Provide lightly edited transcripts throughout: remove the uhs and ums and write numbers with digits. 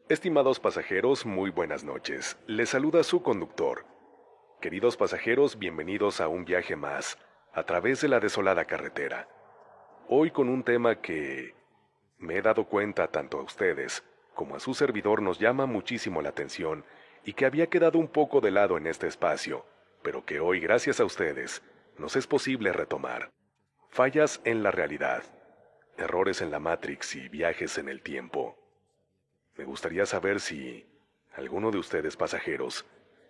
Estimados pasajeros, muy buenas noches. Les saluda su conductor. Queridos pasajeros, bienvenidos a un viaje más, a través de la desolada carretera. Hoy con un tema que me he dado cuenta tanto a ustedes como a su servidor nos llama muchísimo la atención y que había quedado un poco de lado en este espacio, pero que hoy, gracias a ustedes, nos es posible retomar. Fallas en la realidad, errores en la Matrix y viajes en el tiempo. Me gustaría saber si alguno de ustedes pasajeros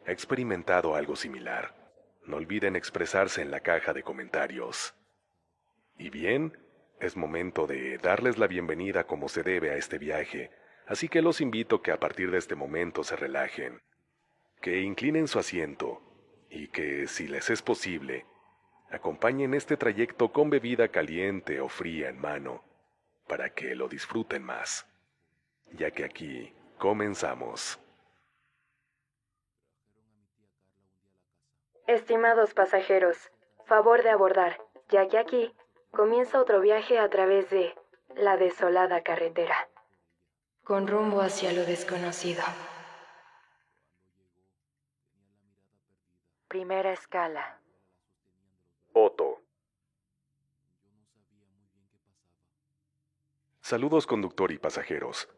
ha experimentado algo similar. No olviden expresarse en la caja de comentarios. Y bien, es momento de darles la bienvenida como se debe a este viaje, así que los invito que a partir de este momento se relajen, que inclinen su asiento y que, si les es posible, acompañen este trayecto con bebida caliente o fría en mano, para que lo disfruten más, ya que aquí comenzamos. Estimados pasajeros, favor de abordar, ya que aquí comienza otro viaje a través de la desolada carretera, con rumbo hacia lo desconocido. Primera escala. Otto. Saludos conductor y pasajeros.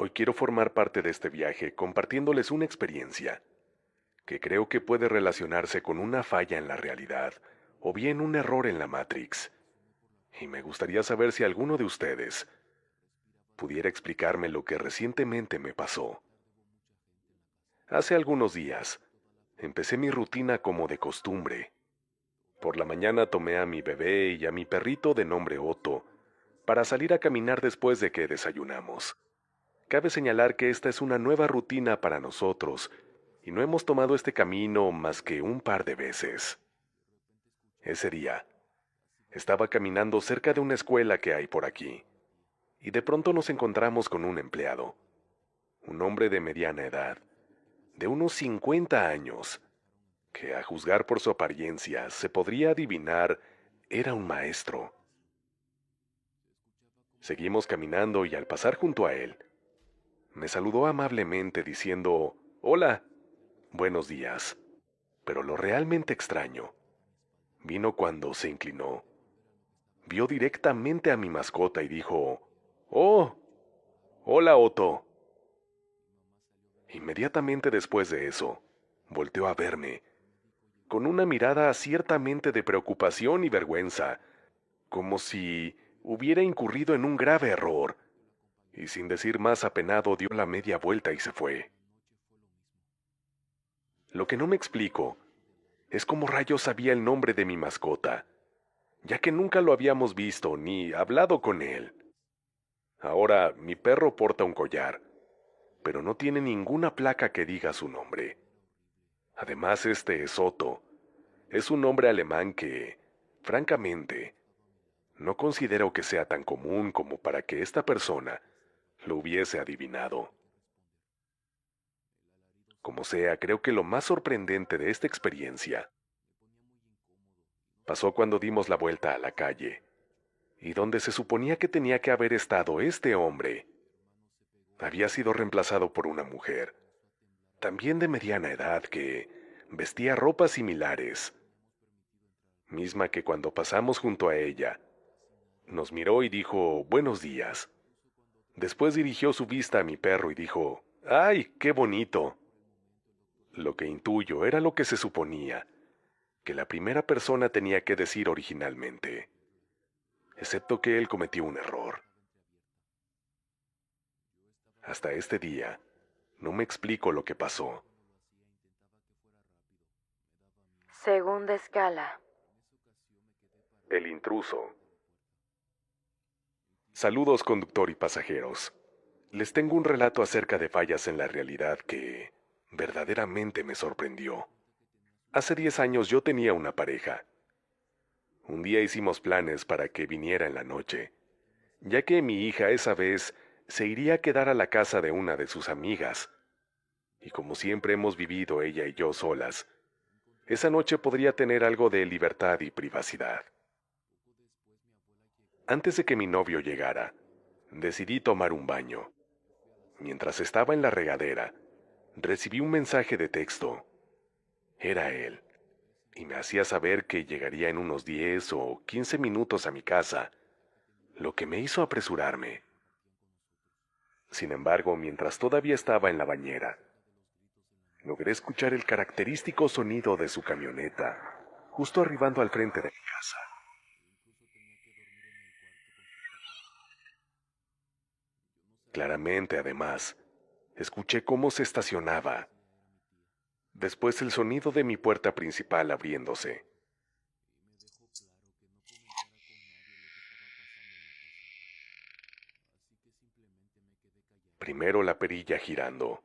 Hoy quiero formar parte de este viaje compartiéndoles una experiencia que creo que puede relacionarse con una falla en la realidad o bien un error en la Matrix. Y me gustaría saber si alguno de ustedes pudiera explicarme lo que recientemente me pasó. Hace algunos días, empecé mi rutina como de costumbre. Por la mañana tomé a mi bebé y a mi perrito de nombre Otto para salir a caminar después de que desayunamos. Cabe señalar que esta es una nueva rutina para nosotros y no hemos tomado este camino más que un par de veces. Ese día, estaba caminando cerca de una escuela que hay por aquí y de pronto nos encontramos con un empleado, un hombre de mediana edad, de unos 50 años, que a juzgar por su apariencia se podría adivinar era un maestro. Seguimos caminando y al pasar junto a él, me saludó amablemente diciendo, «Hola, buenos días». Pero lo realmente extraño vino cuando se inclinó, vio directamente a mi mascota y dijo, «Oh, hola Otto». Inmediatamente después de eso, volteó a verme, con una mirada ciertamente de preocupación y vergüenza, como si hubiera incurrido en un grave error, y sin decir más apenado dio la media vuelta y se fue. Lo que no me explico es cómo rayos sabía el nombre de mi mascota, ya que nunca lo habíamos visto ni hablado con él. Ahora, mi perro porta un collar, pero no tiene ninguna placa que diga su nombre. Además, este es Otto. Es un nombre alemán que, francamente, no considero que sea tan común como para que esta persona lo hubiese adivinado. Como sea, creo que lo más sorprendente de esta experiencia pasó cuando dimos la vuelta a la calle, y donde se suponía que tenía que haber estado este hombre, había sido reemplazado por una mujer, también de mediana edad, que vestía ropas similares, misma que cuando pasamos junto a ella, nos miró y dijo «Buenos días». Después dirigió su vista a mi perro y dijo «¡Ay, qué bonito!». Lo que intuyo era lo que se suponía que la primera persona tenía que decir originalmente, excepto que él cometió un error. Hasta este día, no me explico lo que pasó. Segunda escala. El intruso. Saludos conductor y pasajeros. Les tengo un relato acerca de fallas en la realidad que verdaderamente me sorprendió. Hace 10 años yo tenía una pareja. Un día hicimos planes para que viniera en la noche, ya que mi hija esa vez se iría a quedar a la casa de una de sus amigas. Y como siempre hemos vivido ella y yo solas, esa noche podría tener algo de libertad y privacidad. Antes de que mi novio llegara, decidí tomar un baño. Mientras estaba en la regadera, recibí un mensaje de texto. Era él, y me hacía saber que llegaría en unos 10 o 15 minutos a mi casa, lo que me hizo apresurarme. Sin embargo, mientras todavía estaba en la bañera, logré escuchar el característico sonido de su camioneta, justo arribando al frente de mi casa. Claramente, además, escuché cómo se estacionaba. Después el sonido de mi puerta principal abriéndose. Primero la perilla girando,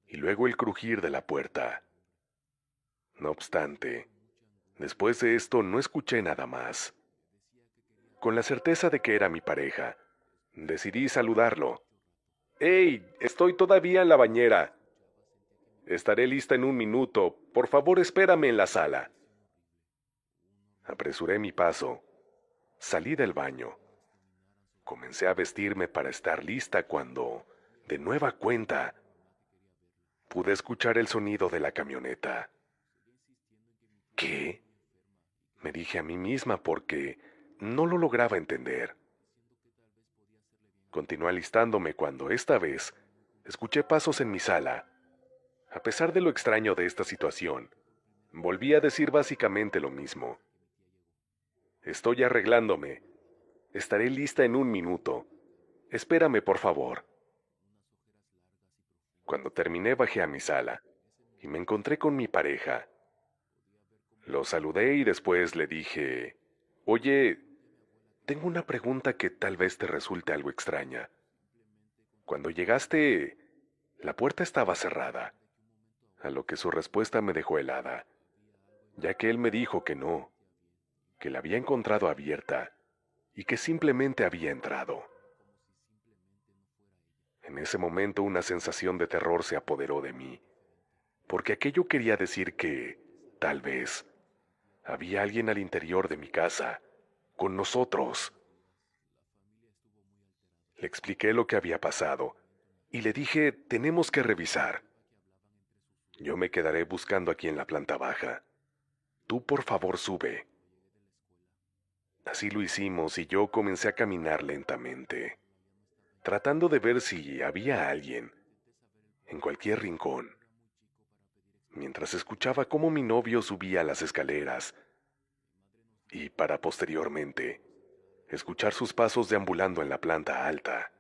y luego el crujir de la puerta. No obstante, después de esto no escuché nada más. Con la certeza de que era mi pareja, decidí saludarlo. ¡Hey! Estoy todavía en la bañera. Estaré lista en un minuto. Por favor, espérame en la sala. Apresuré mi paso. Salí del baño. Comencé a vestirme para estar lista cuando, de nueva cuenta, pude escuchar el sonido de la camioneta. ¿Qué? Me dije a mí misma porque no lo lograba entender. Continué alistándome cuando, esta vez, escuché pasos en mi sala. A pesar de lo extraño de esta situación, volví a decir básicamente lo mismo. Estoy arreglándome. Estaré lista en un minuto. Espérame, por favor. Cuando terminé bajé a mi sala y me encontré con mi pareja. Lo saludé y después le dije, «Oye, tengo una pregunta que tal vez te resulte algo extraña. Cuando llegaste, la puerta estaba cerrada», a lo que su respuesta me dejó helada, ya que él me dijo que no, que la había encontrado abierta y que simplemente había entrado. En ese momento una sensación de terror se apoderó de mí, porque aquello quería decir que, tal vez, había alguien al interior de mi casa, con nosotros. Le expliqué lo que había pasado y le dije, tenemos que revisar. Yo me quedaré buscando aquí en la planta baja. Tú por favor sube. Así lo hicimos y yo comencé a caminar lentamente, tratando de ver si había alguien en cualquier rincón, mientras escuchaba cómo mi novio subía las escaleras y para posteriormente escuchar sus pasos deambulando en la planta alta.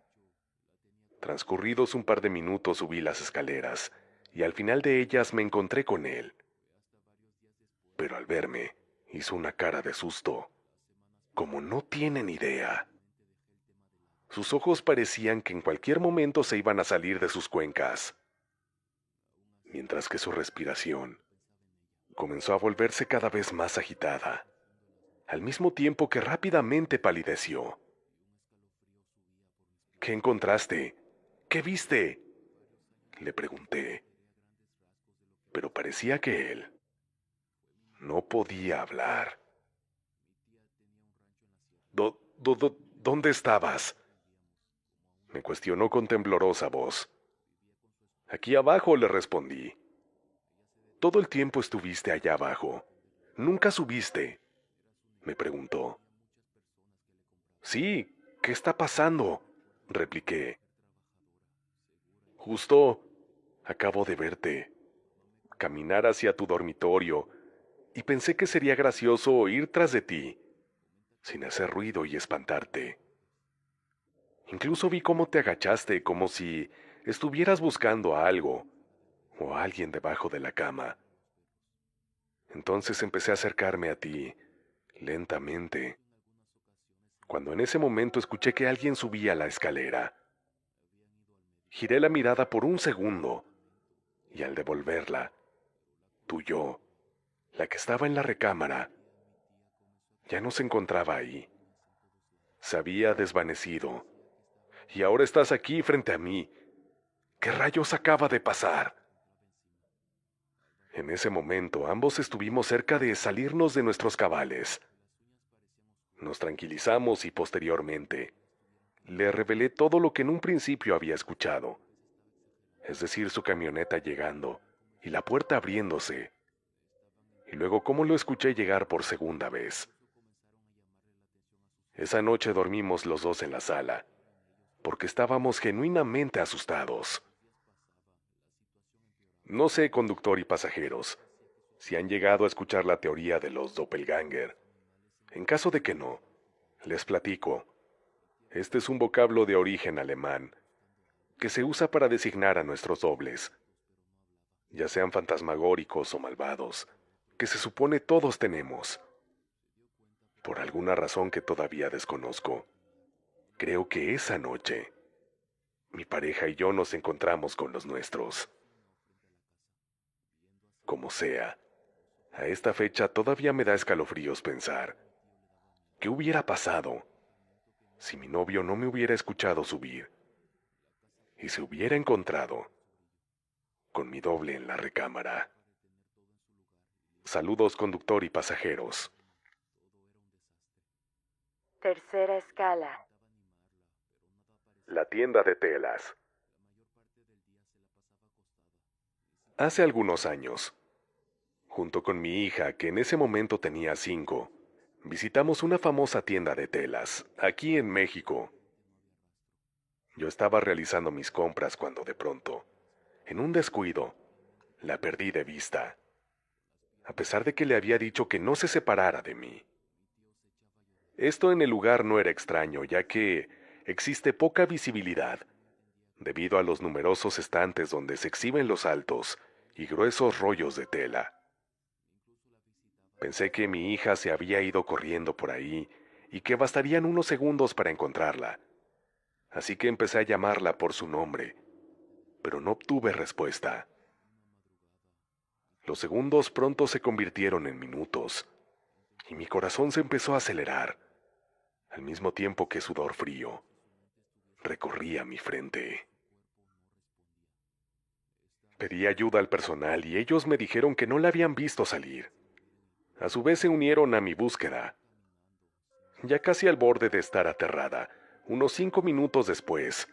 Transcurridos un par de minutos subí las escaleras y al final de ellas me encontré con él. Pero al verme, hizo una cara de susto, como no tienen idea. Sus ojos parecían que en cualquier momento se iban a salir de sus cuencas, mientras que su respiración comenzó a volverse cada vez más agitada, al mismo tiempo que rápidamente palideció. ¿Qué encontraste? ¿Qué viste?, le pregunté, pero parecía que él no podía hablar. ¿Dónde estabas?, me cuestionó con temblorosa voz. Aquí abajo, le respondí. Todo el tiempo estuviste allá abajo. ¿Nunca subiste?, me preguntó. Sí, ¿qué está pasando?, repliqué. Justo acabo de verte caminar hacia tu dormitorio y pensé que sería gracioso ir tras de ti, sin hacer ruido y espantarte. Incluso vi cómo te agachaste como si estuvieras buscando a algo o a alguien debajo de la cama. Entonces empecé a acercarme a ti, lentamente, cuando en ese momento escuché que alguien subía la escalera. Giré la mirada por un segundo y al devolverla, yo, la que estaba en la recámara, ya no se encontraba ahí. Se había desvanecido. Y ahora estás aquí frente a mí. ¿Qué rayos acaba de pasar? En ese momento ambos estuvimos cerca de salirnos de nuestros cabales. Nos tranquilizamos y posteriormente le revelé todo lo que en un principio había escuchado es decir, su camioneta llegando y la puerta abriéndose, y luego cómo lo escuché llegar por segunda vez. Esa noche dormimos los dos en la sala, porque estábamos genuinamente asustados. No sé, conductor y pasajeros, si han llegado a escuchar la teoría de los doppelganger. En caso de que no, les platico. Este es un vocablo de origen alemán que se usa para designar a nuestros dobles, ya sean fantasmagóricos o malvados, que se supone todos tenemos. Por alguna razón que todavía desconozco, creo que esa noche, mi pareja y yo nos encontramos con los nuestros. Como sea, a esta fecha todavía me da escalofríos pensar, ¿qué hubiera pasado si mi novio no me hubiera escuchado subir y se hubiera encontrado con mi doble en la recámara? Saludos, conductor y pasajeros. Tercera escala. La tienda de telas. Hace algunos años, junto con mi hija, que en ese momento tenía 5, visitamos una famosa tienda de telas, aquí en México. Yo estaba realizando mis compras cuando de pronto, en un descuido, la perdí de vista, a pesar de que le había dicho que no se separara de mí. Esto en el lugar no era extraño, ya que existe poca visibilidad, debido a los numerosos estantes donde se exhiben los altos y gruesos rollos de tela. Pensé que mi hija se había ido corriendo por ahí y que bastarían unos segundos para encontrarla. Así que empecé a llamarla por su nombre, pero no obtuve respuesta. Los segundos pronto se convirtieron en minutos, y mi corazón se empezó a acelerar, al mismo tiempo que sudor frío recorría mi frente. Pedí ayuda al personal y ellos me dijeron que no la habían visto salir. A su vez se unieron a mi búsqueda. Ya casi al borde de estar aterrada, unos 5 minutos después,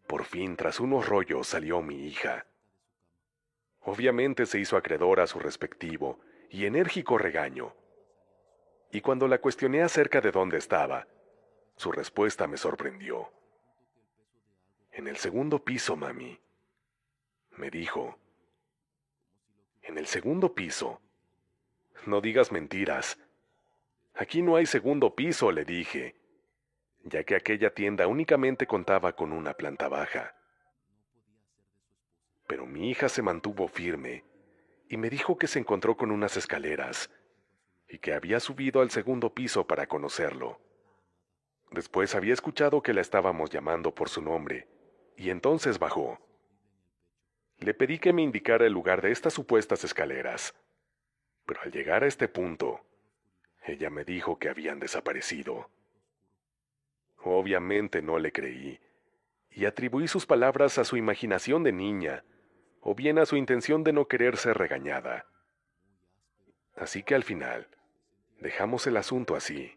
por fin, tras unos rollos, salió mi hija. Obviamente se hizo acreedora a su respectivo y enérgico regaño. Y cuando la cuestioné acerca de dónde estaba, su respuesta me sorprendió. En el segundo piso, mami, me dijo. En el segundo piso. No digas mentiras. Aquí no hay segundo piso, le dije, ya que aquella tienda únicamente contaba con una planta baja. Pero mi hija se mantuvo firme y me dijo que se encontró con unas escaleras y que había subido al segundo piso para conocerlo. Después había escuchado que la estábamos llamando por su nombre y entonces bajó. Le pedí que me indicara el lugar de estas supuestas escaleras, pero al llegar a este punto, ella me dijo que habían desaparecido. Obviamente no le creí, y atribuí sus palabras a su imaginación de niña, o bien a su intención de no querer ser regañada. Así que al final, dejamos el asunto así.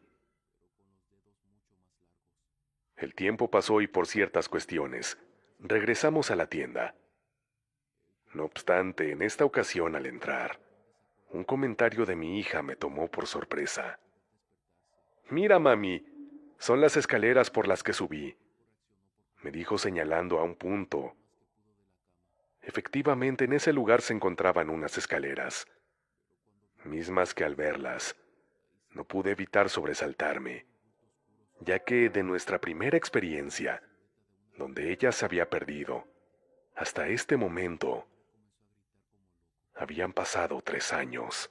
El tiempo pasó y por ciertas cuestiones, regresamos a la tienda. No obstante, en esta ocasión al entrar, un comentario de mi hija me tomó por sorpresa. «Mira, mami, son las escaleras por las que subí», me dijo señalando a un punto. Efectivamente, en ese lugar se encontraban unas escaleras, mismas que al verlas, no pude evitar sobresaltarme, ya que de nuestra primera experiencia, donde ella se había perdido, hasta este momento, habían pasado 3 años.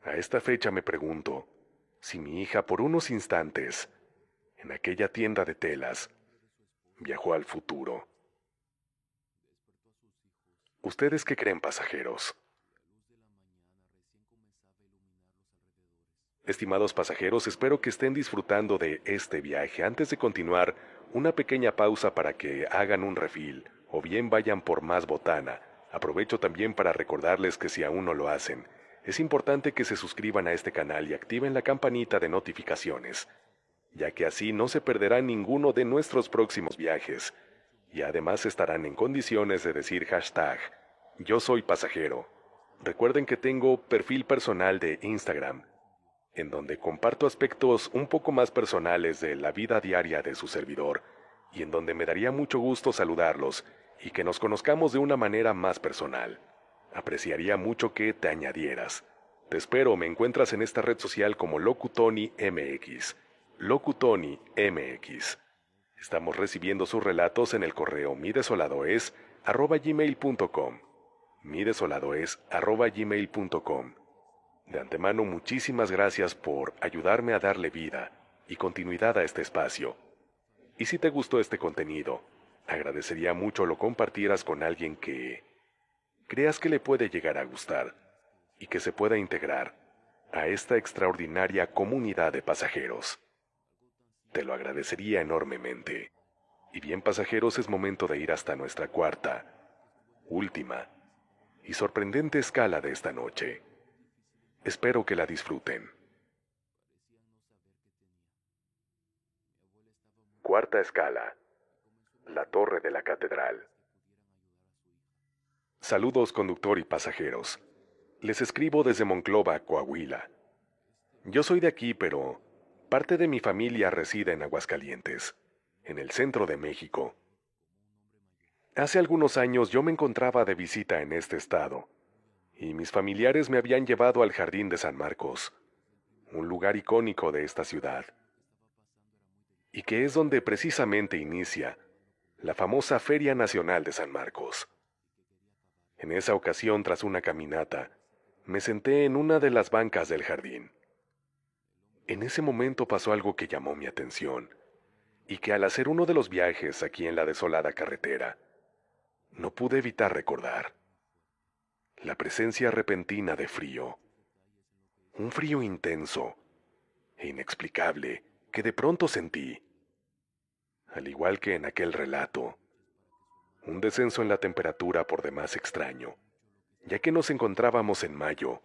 A esta fecha me pregunto si mi hija por unos instantes, en aquella tienda de telas, viajó al futuro. ¿Ustedes qué creen, pasajeros? Estimados pasajeros, espero que estén disfrutando de este viaje. Antes de continuar, una pequeña pausa para que hagan un refill o bien vayan por más botana. Aprovecho también para recordarles que si aún no lo hacen, es importante que se suscriban a este canal y activen la campanita de notificaciones. ya que así no se perderá ninguno de nuestros próximos viajes, y además estarán en condiciones de decir hashtag Yo soy pasajero. Recuerden que tengo perfil personal de Instagram, en donde comparto aspectos un poco más personales de la vida diaria de su servidor, y en donde me daría mucho gusto saludarlos y que nos conozcamos de una manera más personal. Apreciaría mucho que te añadieras. Te espero, me encuentras en esta red social como Locutoni MX. Locutoni MX. Estamos recibiendo sus relatos en el correo midesoladoes@gmail.com. midesoladoes@gmail.com. De antemano, muchísimas gracias por ayudarme a darle vida y continuidad a este espacio. Y si te gustó este contenido, agradecería mucho lo compartieras con alguien que creas que le puede llegar a gustar y que se pueda integrar a esta extraordinaria comunidad de pasajeros. Te lo agradecería enormemente. Y bien, pasajeros, es momento de ir hasta nuestra cuarta, última y sorprendente escala de esta noche. Espero que la disfruten. Cuarta escala. La Torre de la Catedral. Saludos, conductor y pasajeros. Les escribo desde Monclova, Coahuila. Yo soy de aquí, pero parte de mi familia reside en Aguascalientes, en el centro de México. Hace algunos años yo me encontraba de visita en este estado, y mis familiares me habían llevado al Jardín de San Marcos, un lugar icónico de esta ciudad, y que es donde precisamente inicia la famosa Feria Nacional de San Marcos. En esa ocasión, tras una caminata, me senté en una de las bancas del jardín. En ese momento pasó algo que llamó mi atención, y que al hacer uno de los viajes aquí en la desolada carretera, no pude evitar recordar. La presencia repentina de frío. Un frío intenso e inexplicable que de pronto sentí. Al igual que en aquel relato, un descenso en la temperatura por demás extraño, ya que nos encontrábamos en mayo,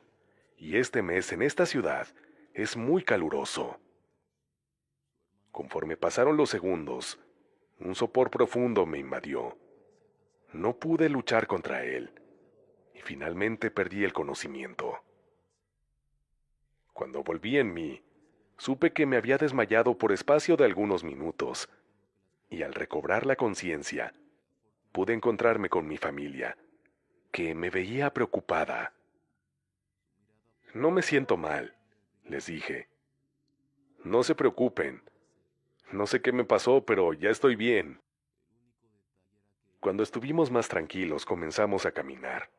y este mes en esta ciudad es muy caluroso. Conforme pasaron los segundos, un sopor profundo me invadió. No pude luchar contra él, y finalmente perdí el conocimiento. Cuando volví en mí, supe que me había desmayado por espacio de algunos minutos, y al recobrar la conciencia, pude encontrarme con mi familia, que me veía preocupada. No me siento mal, les dije. No se preocupen. No sé qué me pasó, pero ya estoy bien. Cuando estuvimos más tranquilos, comenzamos a caminar.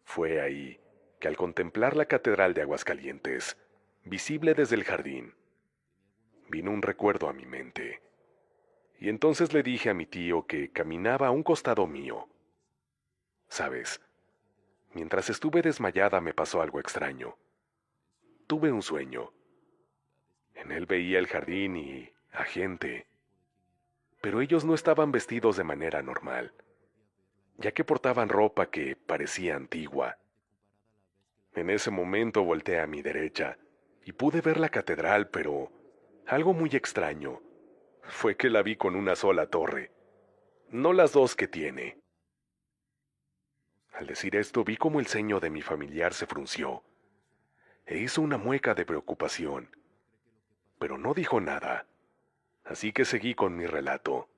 Fue ahí que al contemplar la Catedral de Aguascalientes, visible desde el jardín, vino un recuerdo a mi mente. Y entonces le dije a mi tío que caminaba a un costado mío. ¿Sabes? Mientras estuve desmayada me pasó algo extraño. Tuve un sueño. En él veía el jardín y a gente, pero ellos no estaban vestidos de manera normal, ya que portaban ropa que parecía antigua. En ese momento volteé a mi derecha y pude ver la catedral, pero algo muy extraño fue que la vi con una sola torre, no las dos que tiene. Al decir esto vi como el ceño de mi familiar se frunció e hizo una mueca de preocupación, pero no dijo nada, así que seguí con mi relato.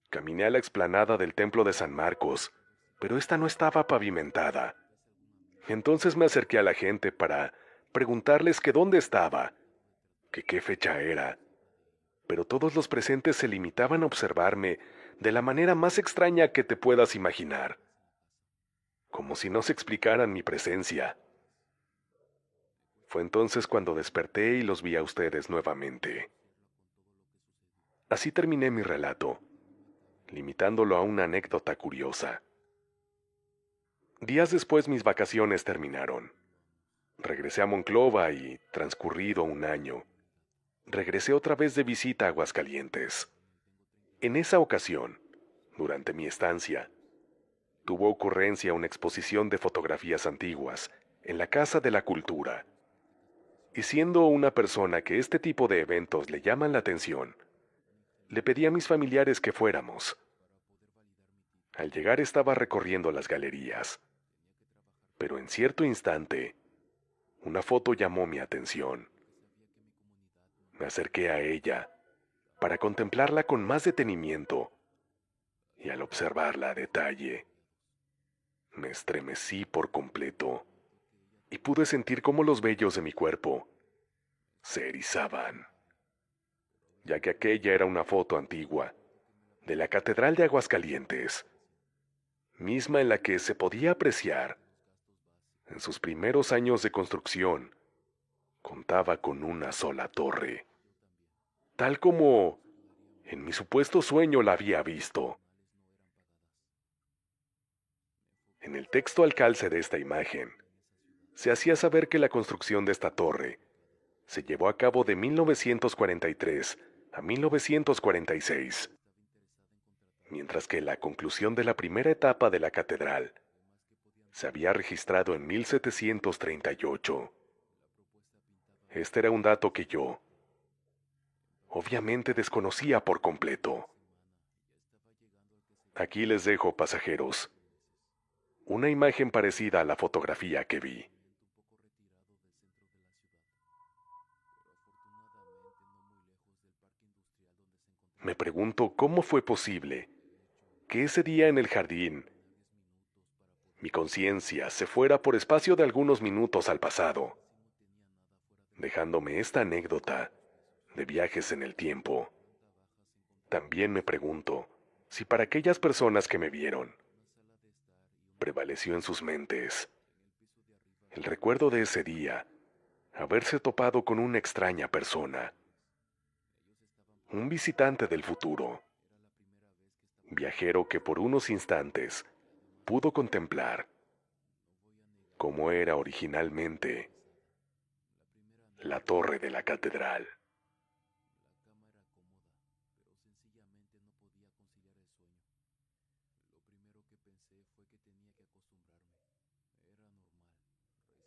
Caminé a la explanada del templo de San Marcos, pero esta no estaba pavimentada. Entonces me acerqué a la gente para preguntarles que dónde estaba, que qué fecha era, pero todos los presentes se limitaban a observarme de la manera más extraña que te puedas imaginar, como si no se explicaran mi presencia. Fue entonces cuando desperté y los vi a ustedes nuevamente. Así terminé mi relato, limitándolo a una anécdota curiosa. Días después mis vacaciones terminaron. Regresé a Monclova y, transcurrido un año, regresé otra vez de visita a Aguascalientes. En esa ocasión, durante mi estancia, tuvo ocurrencia una exposición de fotografías antiguas en la Casa de la Cultura. Y siendo una persona que este tipo de eventos le llaman la atención, le pedí a mis familiares que fuéramos. Al llegar estaba recorriendo las galerías, pero en cierto instante, una foto llamó mi atención. Me acerqué a ella para contemplarla con más detenimiento y al observarla a detalle, me estremecí por completo y pude sentir cómo los vellos de mi cuerpo se erizaban, ya que aquella era una foto antigua de la Catedral de Aguascalientes, misma en la que se podía apreciar, en sus primeros años de construcción, contaba con una sola torre, tal como en mi supuesto sueño la había visto. En el texto al calce de esta imagen, se hacía saber que la construcción de esta torre se llevó a cabo de 1943 a 1946, mientras que la conclusión de la primera etapa de la catedral se había registrado en 1738. Este era un dato que yo, obviamente, desconocía por completo. Aquí les dejo, pasajeros, una imagen parecida a la fotografía que vi. Me pregunto cómo fue posible que ese día en el jardín mi conciencia se fuera por espacio de algunos minutos al pasado, dejándome esta anécdota de viajes en el tiempo. También me pregunto si para aquellas personas que me vieron, prevaleció en sus mentes el recuerdo de ese día, haberse topado con una extraña persona, un visitante del futuro, viajero que por unos instantes pudo contemplar cómo era originalmente la torre de la catedral.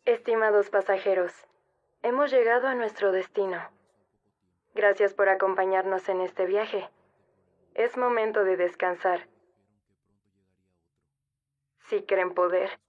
Estimados pasajeros, hemos llegado a nuestro destino. Gracias por acompañarnos en este viaje. Es momento de descansar. Si creen poder.